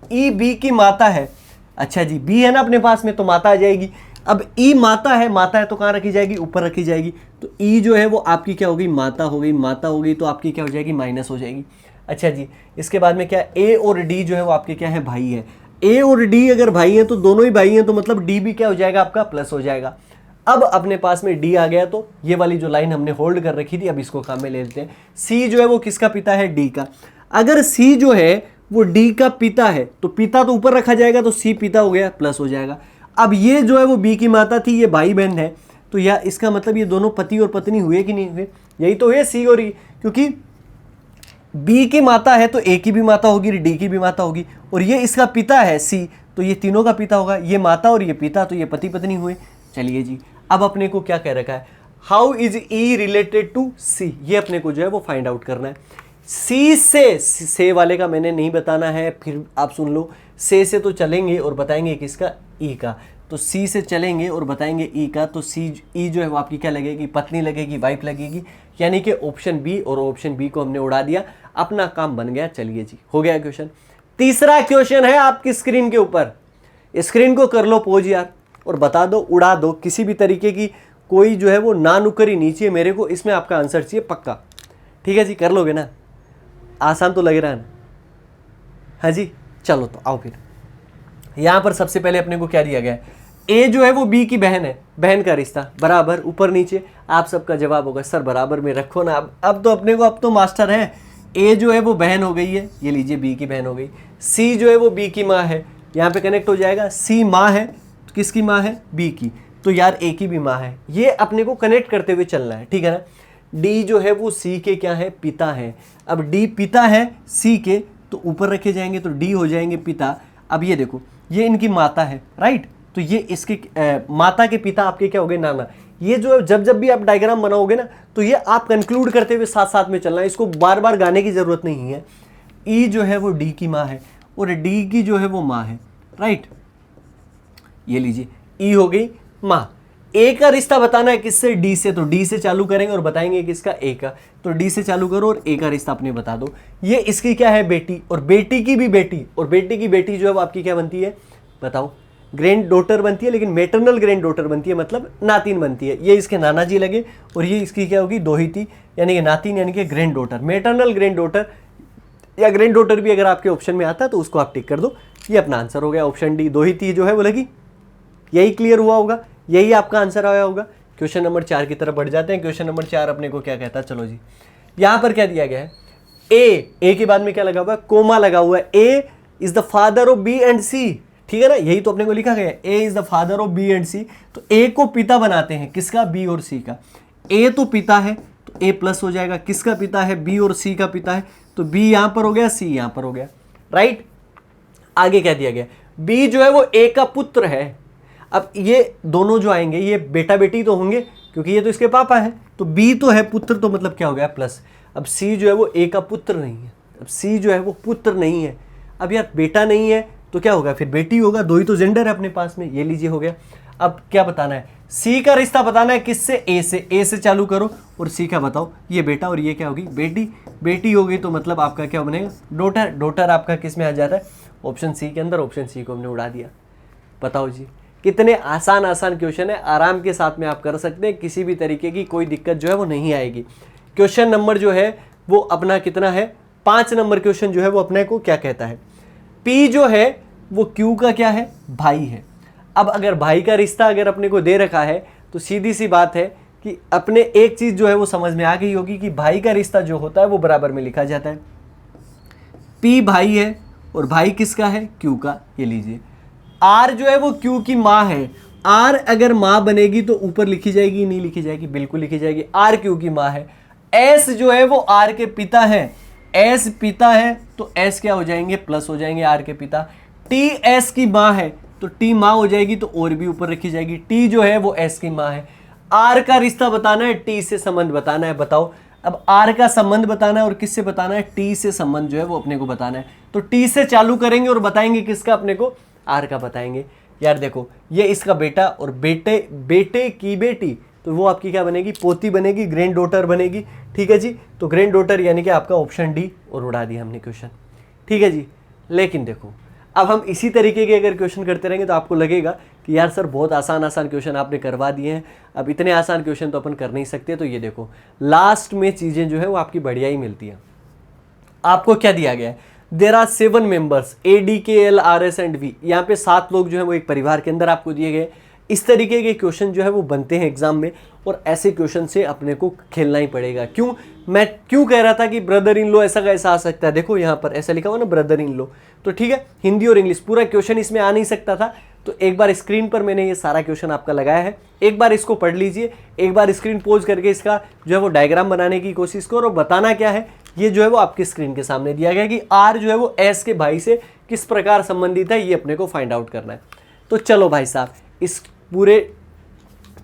ई बी की माता है, अच्छा जी, बी है ना अपने पास में तो माता आ जाएगी। अब ई माता है तो कहाँ रखी जाएगी, ऊपर रखी जाएगी। तो ई जो है वो आपकी क्या हो गई, माता हो गई, माता हो गई तो आपकी क्या हो जाएगी, माइनस हो जाएगी। अच्छा जी, इसके बाद में क्या, ए और डी जो है वो आपके क्या है, भाई है। ए और डी अगर भाई हैं तो दोनों ही भाई हैं, तो मतलब डी भी क्या हो जाएगा आपका, प्लस हो जाएगा। अब अपने पास में डी आ गया तो ये वाली जो लाइन हमने होल्ड कर रखी थी अब इसको काम में ले लेते हैं। सी जो है वो किसका पिता है, डी का। अगर सी जो है वो डी का पिता है तो पिता तो ऊपर रखा जाएगा, तो सी पिता हो गया, प्लस हो जाएगा। अब ये जो है वो बी की माता थी, ये भाई बहन है, तो यह इसका मतलब ये दोनों पति और पत्नी हुए कि नहीं हुए, यही तो है सी और ई। क्योंकि बी की माता है तो ए की भी माता होगी, डी की भी माता होगी, और ये इसका पिता है सी, तो ये तीनों का पिता होगा। ये माता और ये पिता, तो ये पति पत्नी हुए। चलिए जी, अब अपने को क्या कह रखा है, how is E related to C, ये अपने को जो है वो फाइंड आउट करना है। सी से वाले का मैंने नहीं बताना है, फिर आप सुन लो, से तो चलेंगे और बताएंगे किसका, ई का। तो सी से चलेंगे और बताएंगे ई का, तो सी ई जो है वो आपकी क्या लगेगी, पत्नी लगेगी, वाइफ लगेगी, यानी कि ऑप्शन बी, और ऑप्शन बी को हमने उड़ा दिया, अपना काम बन गया। चलिए जी, हो गया क्वेश्चन। तीसरा क्वेश्चन है आपकी स्क्रीन के ऊपर, स्क्रीन को कर लो पॉज यार, और बता दो, उड़ा दो, किसी भी तरीके की कोई जो है वो ना नुकरी नीचे, मेरे को इसमें आपका आंसर चाहिए पक्का। ठीक है जी, कर लोगे ना, आसान तो लग रहा है ना, हाँ जी। चलो तो आओ फिर, यहां पर सबसे पहले अपने को क्या दिया गया है, ए जो है वो बी की बहन है, बहन का रिश्ता बराबर, ऊपर नीचे। आप सबका जवाब होगा सर बराबर में रखो ना, अब तो अपने को, अब तो मास्टर है। ए जो है वो बहन हो गई है, ये लीजिए बी की बहन हो गई। सी जो है वो बी की माँ है, यहाँ पे कनेक्ट हो जाएगा, सी माँ है, तो किसकी माँ है, बी की, तो यार ए की भी माँ है, ये अपने को कनेक्ट करते हुए चलना है, ठीक है ना। डी जो है वो सी के क्या है, पिता है। अब डी पिता है सी के, तो ऊपर रखे जाएंगे तो डी हो जाएंगे पिता। अब ये देखो, ये इनकी माता है, राइट, तो ये इसके माता के पिता आपके क्या हो गए, नाना। ये जो जब भी आप डायग्राम बनाओगे ना, तो ये आप कंक्लूड करते हुए साथ साथ में चलना है, इसको बार बार गाने की जरूरत नहीं है। ई जो है वो डी की माँ है, और डी की जो है वो माँ है, राइट, ये लीजिए ई हो गई माँ। ए का रिश्ता बताना है किससे, डी से, तो डी से चालू करेंगे और बताएंगे किसका, ए का, तो डी से चालू करो और ए का रिश्ता अपने बता दो। ये इसकी क्या है, बेटी, और बेटी की भी बेटी, और बेटी की बेटी जो है वो आपकी क्या बनती है, बताओ, ग्रैंड डॉटर बनती है, लेकिन मेटरनल ग्रैंड डॉटर बनती है, मतलब नातिन बनती है। ये इसके नाना जी लगे, और ये इसकी क्या होगी, दोहिती, यानी कि नातिन, यानी कि grand daughter. Maternal grand daughter या ग्रैंड डॉटर भी अगर आपके ऑप्शन में आता है तो उसको आप टिक कर दो, ये अपना आंसर हो गया ऑप्शन डी, दोहिती जो है वो लगी। यही क्लियर हुआ होगा, यही आपका आंसर आया होगा। क्वेश्चन नंबर 4 की तरफ बढ़ जाते हैं। क्वेश्चन नंबर 4 अपने को क्या कहता है, चलो जी, यहां पर क्या दिया गया है, ए के बाद में क्या लगा हुआ है, कोमा लगा हुआ है। A is the father of B and C, ठीक है ना, यही तो अपने को लिखा गया है, A is the father of B and C. तो ए को पिता बनाते हैं, किसका, बी और सी का। ए तो पिता है, तो ए प्लस हो जाएगा, किसका पिता है, बी और सी का पिता है, तो बी यहां पर हो गया, सी यहां पर हो गया, राइट। आगे क्या दिया गया, बी जो है वो ए का पुत्र है। अब ये दोनों जो आएंगे ये बेटा बेटी तो होंगे, क्योंकि ये तो इसके पापा हैं, तो बी तो है पुत्र, तो मतलब क्या हो गया, प्लस। अब सी जो है वो ए का पुत्र नहीं है, अब सी जो है वो पुत्र नहीं है। अब यार बेटा नहीं है तो क्या होगा, फिर बेटी होगा, दो ही तो जेंडर है अपने पास में, ये लीजिए हो गया। अब क्या बताना है, सी का रिश्ता बताना है किससे, ए से चालू करो और सी का बताओ, ये बेटा और ये क्या होगी, बेटी। बेटी हो गई तो मतलब आपका क्या बनेगा, डॉटर। डॉटर आपका किस में आ जाता है, ऑप्शन सी के अंदर, ऑप्शन सी को हमने उड़ा दिया। बताओ जी, कितने आसान क्वेश्चन है, आराम के साथ में आप कर सकते हैं, किसी भी तरीके की कोई दिक्कत जो है वो नहीं आएगी। क्वेश्चन नंबर जो है वो अपना कितना है, 5 नंबर क्वेश्चन जो है वो अपने को क्या कहता है, पी जो है वो क्यू का क्या है, भाई है। अब अगर भाई का रिश्ता अगर अपने को दे रखा है तो सीधी सी बात है कि अपने एक चीज जो है वो समझ में आ गई होगी कि भाई का रिश्ता जो होता है वो बराबर में लिखा जाता है। पी भाई है और भाई किसका है, क्यू का, ये लीजिए। आर जो है वो क्यू की माँ है, आर अगर माँ बनेगी तो ऊपर लिखी जाएगी, नहीं लिखी जाएगी, बिल्कुल लिखी जाएगी, आर क्यू की माँ है। एस जो है वो आर के पिता है, एस पिता है तो एस क्या हो जाएंगे, प्लस हो जाएंगे आर के पिता। टी एस की माँ है तो टी माँ हो जाएगी तो और भी ऊपर रखी जाएगी, टी जो है वो एस की माँ है। आर का रिश्ता बताना है, टी से संबंध बताना है, बताओ। अब आर का संबंध बताना है और किससे बताना है, टी से संबंध जो है वो अपने को बताना है, तो टी से चालू करेंगे और बताएंगे किसका, अपने को आर का बताएंगे। यार देखो, ये इसका बेटा और बेटे की बेटी, तो वो आपकी क्या बनेगी, पोती बनेगी, ग्रैंड डॉटर बनेगी, ठीक है जी। तो ग्रैंड डॉटर यानी कि आपका ऑप्शन डी, और उड़ा दिया हमने क्वेश्चन, ठीक है जी। लेकिन देखो, अब हम इसी तरीके के अगर क्वेश्चन करते रहेंगे तो आपको लगेगा कि यार सर बहुत आसान क्वेश्चन आपने करवा दिए हैं, अब इतने आसान क्वेश्चन तो अपन कर नहीं सकते। तो ये देखो, लास्ट में चीज़ें जो है वो आपकी बढ़िया ही मिलती हैं। आपको क्या दिया गया है, there are 7 members, ADKL RS and V, यहाँ पे 7 लोग जो है वो एक परिवार के अंदर आपको दिए गए। इस तरीके के क्वेश्चन जो है वो बनते हैं एग्जाम में, और ऐसे क्वेश्चन से अपने को खेलना ही पड़ेगा। क्यों, मैं क्यों कह रहा था कि ब्रदर इन लो ऐसा कैसा आ सकता है, देखो यहाँ पर ऐसा लिखा हुआ ना ब्रदर इन लो, तो ठीक है, हिंदी और इंग्लिश पूरा क्वेश्चन इसमें आ नहीं सकता था। तो एक बार स्क्रीन पर मैंने ये सारा क्वेश्चन आपका लगाया है, एक बार इसको पढ़ लीजिए, एक बार स्क्रीन पोज करके इसका जो है वो डायग्राम बनाने की कोशिश करो, और बताना क्या है, ये जो है वो आपकी स्क्रीन के सामने दिया गया कि आर जो है वो एस के भाई से किस प्रकार संबंधित है, ये अपने को फाइंड आउट करना है। तो चलो भाई साहब, इस पूरे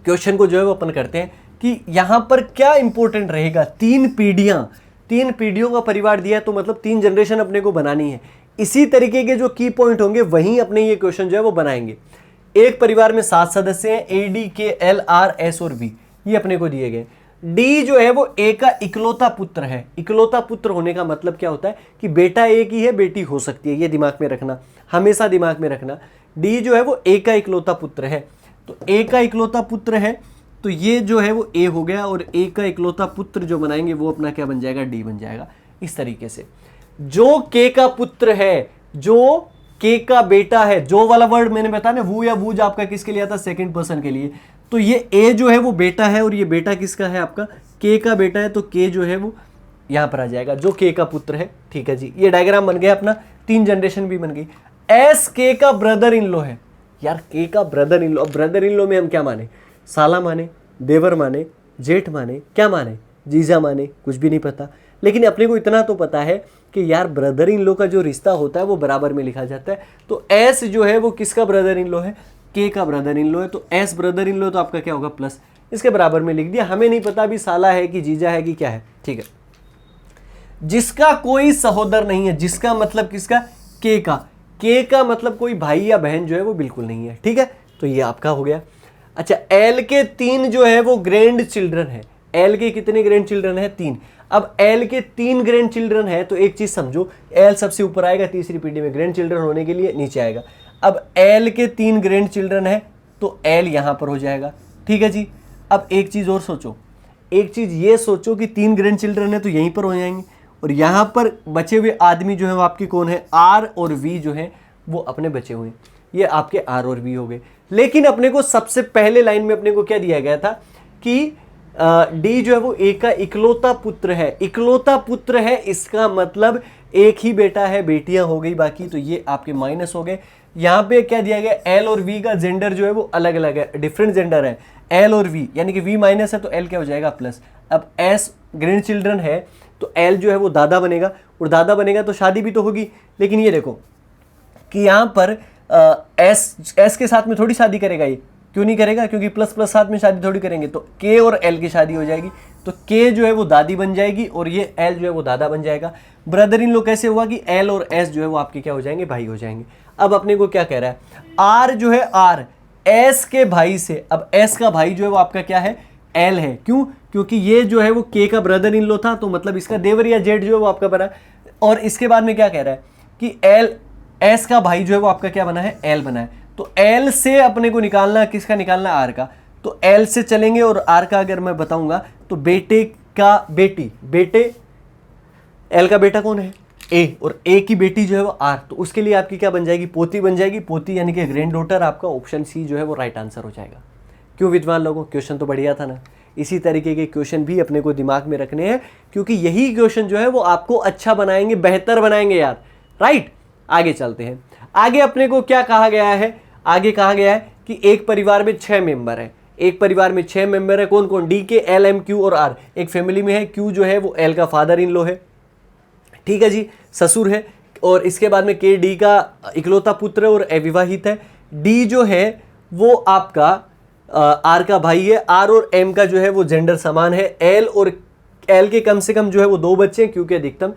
क्वेश्चन को जो है वो अपन करते हैं कि यहाँ पर क्या इंपॉर्टेंट रहेगा, 3 पीढ़ियाँ, 3 पीढ़ियों का परिवार दिया है तो मतलब 3 जनरेशन अपने को बनानी है। इसी तरीके के जो की पॉइंट होंगे वहीं अपने ये क्वेश्चन जो है वो बनाएंगे। एक परिवार में 7 सदस्य हैं, ए डी के एल आर एस और वी, ये अपने को दिए गए। डी जो है वो ए का इकलौता पुत्र है। इकलौता पुत्र होने का मतलब क्या होता है कि बेटा एक ही है, बेटी हो सकती है, ये दिमाग में रखना, हमेशा दिमाग में रखना। डी जो है वो ए का इकलौता पुत्र है, तो ए का इकलौता पुत्र है तो ये जो है वो ए हो गया, और ए का इकलौता पुत्र जो बनाएंगे वो अपना क्या बन जाएगा, डी बन जाएगा। इस तरीके से जो के का पुत्र है, जो के का बेटा है, जो वाला वर्ड मैंने बताया ना, वो या बूझ आपका किसके लिए आता है, सेकंड पर्सन के लिए। तो ये ए जो है वो बेटा है, और ये बेटा किसका है, आपका के का बेटा है, तो के जो है वो यहां पर आ जाएगा, जो के का पुत्र है। ठीक है जी, ये डायग्राम बन गया अपना, 3 जनरेशन भी बन गई। एस के का ब्रदर इन लॉ है। यार के का ब्रदर इन लॉ, अब ब्रदर इन लॉ में हम क्या माने, साला माने, देवर माने, जेठ माने, क्या माने, जीजा माने, कुछ भी नहीं पता। लेकिन अपने को इतना तो पता है कि यार ब्रदर इन लॉ का जो रिश्ता होता है वो बराबर में लिखा जाता है। तो एस जो है वो किसका ब्रदर इन लॉ है, के का ब्रदर इन लॉ है, तो एस ब्रदर इन लॉ तो आपका क्या होगा, प्लस, इसके बराबर में लिख दिया। हमें नहीं पता अभी साला है कि जीजा है कि क्या है। ठीक है, जिसका कोई सहोदर नहीं है, जिसका मतलब किसका, के का मतलब कोई भाई या बहन जो है वो बिल्कुल नहीं है। ठीक है, तो ये आपका हो गया। अच्छा, एल के 3 जो है वो ग्रैंड चिल्ड्रन है। एल के कितने ग्रैंड चिल्ड्रन है, 3। अब एल के 3 ग्रैंड चिल्ड्रन है तो एक चीज समझो, एल सबसे ऊपर आएगा, तीसरी पीढ़ी में ग्रैंड चिल्ड्रन होने के लिए नीचे आएगा। अब एल के 3 ग्रैंड चिल्ड्रन है तो एल यहां पर हो जाएगा। ठीक है जी, अब एक चीज और सोचो, एक चीज ये सोचो कि 3 ग्रैंड चिल्ड्रन है तो यहीं पर हो जाएंगे, और यहां पर बचे हुए आदमी जो है वो आपकी कौन है, आर और वी जो है वो अपने बचे हुए, ये आपके आर और वी हो गए। लेकिन अपने को सबसे पहले लाइन में अपने को क्या दिया गया था कि डी जो है वो ए का इकलौता पुत्र है। इकलौता पुत्र है, इसका मतलब एक ही बेटा है, बेटियां हो गई बाकी, तो ये आपके माइनस हो गए। यहां पे क्या दिया गया, एल और वी का जेंडर जो है वो अलग अलग है, डिफरेंट जेंडर है एल और वी, यानी कि वी माइनस है तो एल क्या हो जाएगा, प्लस। अब एस ग्रैंड चिल्ड्रन है तो एल जो है वो दादा बनेगा, और दादा बनेगा तो शादी भी तो होगी। लेकिन ये देखो कि यहाँ पर एस के साथ में थोड़ी शादी करेगा, ये क्यों नहीं करेगा, क्योंकि प्लस प्लस साथ में शादी थोड़ी करेंगे, तो के और एल की शादी हो जाएगी, तो के जो है वो दादी बन जाएगी और ये एल जो है वो दादा बन जाएगा। ब्रदर इन लोग कैसे हुआ कि एल और एस जो है वो आपके क्या हो जाएंगे, भाई हो जाएंगे। अब अपने को क्या कह रहा है, आर जो है, आर एस के भाई से, अब एस का भाई जो है वो आपका क्या है, एल है। क्यों, क्योंकि ये जो है वो के का ब्रदर इन लॉ था, तो मतलब इसका देवर या जेठ जो है वो आपका बना। और इसके बाद में क्या कह रहा है कि एल, एस का भाई जो है वो आपका क्या बना है, एल बना है। तो एल से अपने को निकालना, किसका निकालना, आर का। तो एल से चलेंगे और आर का अगर मैं बताऊंगा तो बेटे का बेटी, बेटे, एल का बेटा कौन है, ए, और ए की बेटी जो है वो आर, तो उसके लिए आपकी क्या बन जाएगी, पोती बन जाएगी। पोती यानी कि ग्रैंड डॉटर, आपका ऑप्शन सी जो है वो राइट आंसर हो जाएगा। क्यों विद्वान लोगों, क्वेश्चन तो बढ़िया था ना। इसी तरीके के क्वेश्चन भी अपने को दिमाग में रखने हैं, क्योंकि यही क्वेश्चन जो है वो आपको अच्छा बनाएंगे, बेहतर बनाएंगे यार। राइट, आगे चलते हैं। आगे अपने को क्या कहा गया है, आगे कहा गया है कि एक परिवार में 6 मेंबर है। एक परिवार में 6 मेंबर है, कौन कौन, डी के, एल, एम, क्यू और आर। एक फैमिली में है, क्यू जो है वो एल का फादर इन लॉ है, ठीक है जी, ससुर है। और इसके बाद में के डी का इकलौता पुत्र और अविवाहित है। डी जो है वो आपका आर का भाई है। आर और एम का जो है वो जेंडर समान है। एल और एल के कम से कम जो है वो 2 बच्चे हैं, क्योंकि अधिकतम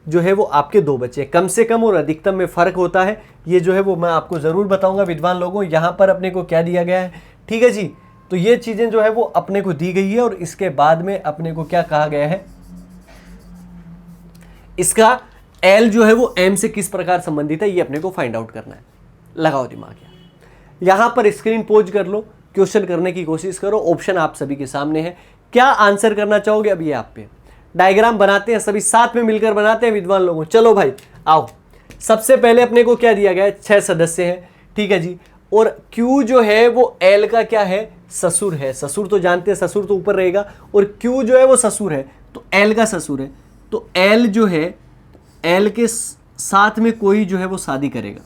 जो है वो आपके 2 बच्चे हैं। कम से कम और अधिकतम में फर्क होता है, ये जो है वो मैं आपको जरूर बताऊंगा विद्वान लोगों। यहाँ पर अपने को क्या दिया गया है, ठीक है जी, तो ये चीजें जो है वो अपने को दी गई है। और इसके बाद में अपने को क्या कहा गया है, इसका एल जो है वो एम से किस प्रकार संबंधित है, ये अपने को फाइंड आउट करना है। लगाओ दिमाग यहाँ पर स्क्रीन पोज कर लो, क्वेश्चन करने की कोशिश करो। ऑप्शन आप सभी के सामने है, क्या आंसर करना चाहोगे। अब ये आप पे डायग्राम बनाते हैं, सभी साथ में मिलकर बनाते हैं विद्वान लोगों। चलो भाई आओ, सबसे पहले अपने को क्या दिया गया है, 6 सदस्य हैं, ठीक है जी। और Q जो है वो L का क्या है, ससुर है। ससुर तो जानते हैं, ससुर तो ऊपर रहेगा, और Q जो है वो ससुर है, तो L का ससुर है। तो L जो है, L के साथ में कोई जो है वो शादी करेगा,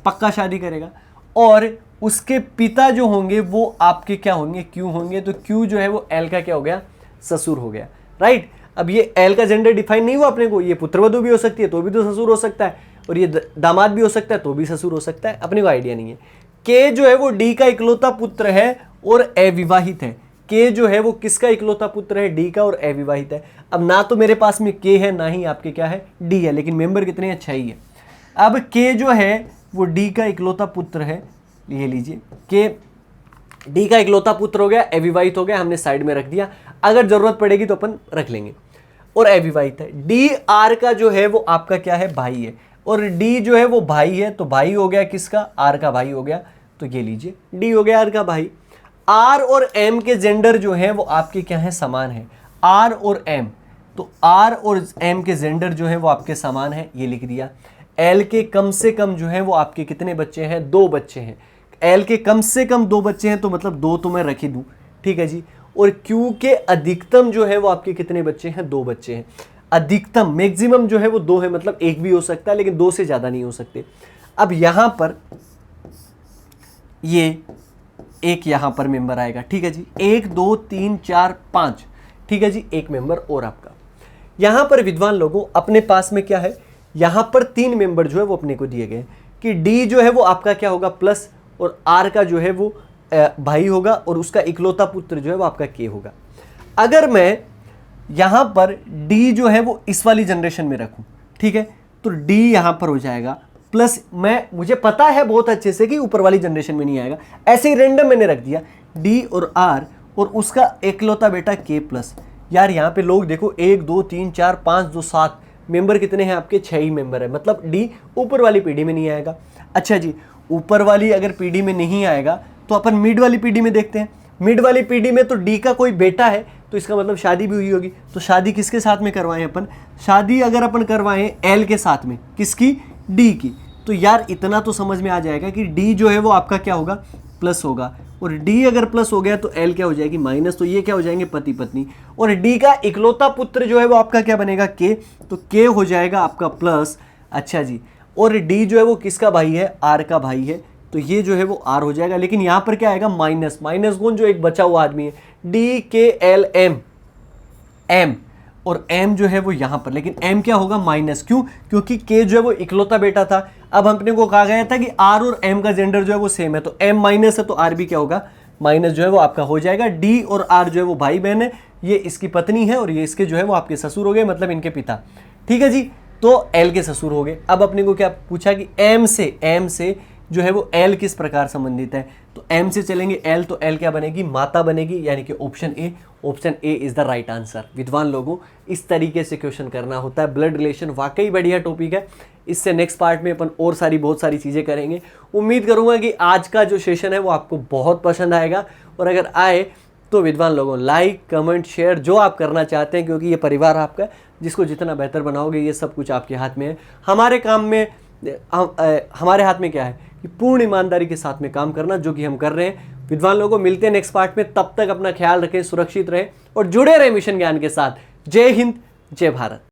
पक्का शादी करेगा। और उसके पिता जो होंगे वो आपके क्या होंगे, Q होंगे। तो Q जो है वो L का क्या हो गया, ससुर हो गया। राइट, अब ये L का जेंडर डिफाइन नहीं हुआ अपने को, ये पुत्रवधू भी हो सकती है तो भी तो ससुर हो सकता है, और ये दामाद भी हो सकता है तो भी ससुर हो सकता है, अपने को आइडिया नहीं है। K जो है वो D का इकलौता पुत्र है और अविवाहित है। के जो है वो किसका इकलौता पुत्र है, डी का, और अविवाहित है। अब ना तो मेरे पास में के है ना ही आपके क्या है, डी है, लेकिन मेंबर कितने हैं, 6 ही है। अब के जो है वो डी का इकलौता पुत्र है, ये लीजिए के डी का इकलौता पुत्र हो गया, अविवाहित हो गया, हमने साइड में रख दिया, अगर जरूरत पड़ेगी तो अपन रख लेंगे, और अविवाहित है। डी आर का जो है वो आपका क्या है, भाई है, और डी जो है वो भाई है, तो भाई हो गया किसका, आर का भाई हो गया, तो ये लीजिए डी हो गया आर का भाई। आर और एम के जेंडर जो है वो आपके क्या है, समान है, आर और एम, तो आर और एम के जेंडर जो है वो आपके समान है, ये लिख दिया। एल के कम से कम जो है वो आपके कितने बच्चे हैं, 2 बच्चे हैं। एल के कम से कम 2 बच्चे हैं, तो मतलब 2 तो मैं रख ही दूं, ठीक है जी। और क्यू के अधिकतम जो है वो आपके कितने बच्चे हैं, 2 बच्चे हैं। अधिकतम, मैक्सिमम जो है वो 2 है, मतलब 1 भी हो सकता है, लेकिन 2 से ज्यादा नहीं हो सकते। अब यहां पर ये एक यहां पर मेंबर आएगा, ठीक है जी, 1 2 3 4 5, ठीक है जी, एक मेंबर और आपका। यहां पर विद्वान लोगों अपने पास में क्या है, यहां पर 3 मेंबर जो है वो अपने को दिए गए कि डी जो है वो आपका क्या होगा, प्लस, और आर का जो है वो भाई होगा, और उसका इकलौता पुत्र जो है वो आपका के होगा। अगर मैं यहां पर डी जो है वो इस वाली जनरेशन में रखूं, ठीक है, तो डी यहां पर हो जाएगा प्लस, मुझे पता है बहुत अच्छे से कि ऊपर वाली जनरेशन में नहीं आएगा, ऐसे ही रैंडम मैंने रख दिया, डी और आर और उसका इकलौता बेटा के प्लस। यार यहाँ पे लोग देखो 1 2 3 4 5 2 7 मेंबर कितने हैं आपके, 6 ही मेंबर है, मतलब डी ऊपर वाली पीढ़ी में नहीं आएगा। अच्छा जी, ऊपर वाली अगर पीढ़ी में नहीं आएगा तो अपन मिड वाली पीढ़ी में देखते हैं। मिड वाली पीढ़ी में तो डी का कोई बेटा है, तो इसका मतलब शादी भी हुई होगी, तो शादी किसके साथ में करवाएं अपन, शादी अगर अपन करवाएं एल के साथ में, किसकी, डी की, तो यार इतना तो समझ में आ जाएगा कि डी जो है वो आपका क्या होगा, प्लस होगा, और डी अगर प्लस हो गया तो एल क्या हो जाएगी, माइनस, तो ये क्या हो जाएंगे, पति पत्नी। और डी का इकलौता पुत्र जो है वो आपका क्या बनेगा, के, तो के हो जाएगा आपका प्लस। अच्छा जी, और डी जो है वो किसका भाई है, आर का भाई है, तो ये जो है वो आर हो जाएगा, लेकिन यहां पर क्या आएगा, माइनस, माइनस गुण जो एक बचा हुआ आदमी है, डी के एल एम, एम, और m जो है वो यहां पर, लेकिन m क्या होगा, माइनस, क्यों, क्योंकि k जो है वो इकलौता बेटा था। अब अपने को कहा गया था कि r और m का जेंडर जो है वो सेम है, तो m माइनस है तो r भी क्या होगा, माइनस जो है वो आपका हो जाएगा। d और r जो है वो भाई बहन है, ये इसकी पत्नी है और ये इसके जो है वो आपके ससुर हो गए, मतलब इनके पिता, ठीक है जी, तो l के ससुर हो गए। अब अपने को क्या पूछा कि m से जो है वो l किस प्रकार संबंधित है, तो m से चलेंगे l, तो l क्या बनेगी, माता बनेगी, यानी कि option A is the right answer. विद्वान लोगों, इस तरीके से क्वेश्चन करना होता है। ब्लड रिलेशन वाकई बढ़िया टॉपिक है, इससे नेक्स्ट पार्ट में अपन और बहुत सारी चीज़ें करेंगे। उम्मीद करूंगा कि आज का जो सेशन है वो आपको बहुत पसंद आएगा, और अगर आए तो विद्वान लोगों लाइक कमेंट शेयर जो आप करना चाहते हैं, क्योंकि ये परिवार आपका, जिसको जितना बेहतर बनाओगे ये सब कुछ आपके हाथ में है। हमारे काम में हमारे हाथ में क्या है कि पूर्ण ईमानदारी के साथ में काम करना, जो कि हम कर रहे हैं। विद्वान लोगों को मिलते हैं नेक्स्ट पार्ट में, तब तक अपना ख्याल रखें, सुरक्षित रहें और जुड़े रहें मिशन ज्ञान के साथ। जय हिंद, जय भारत।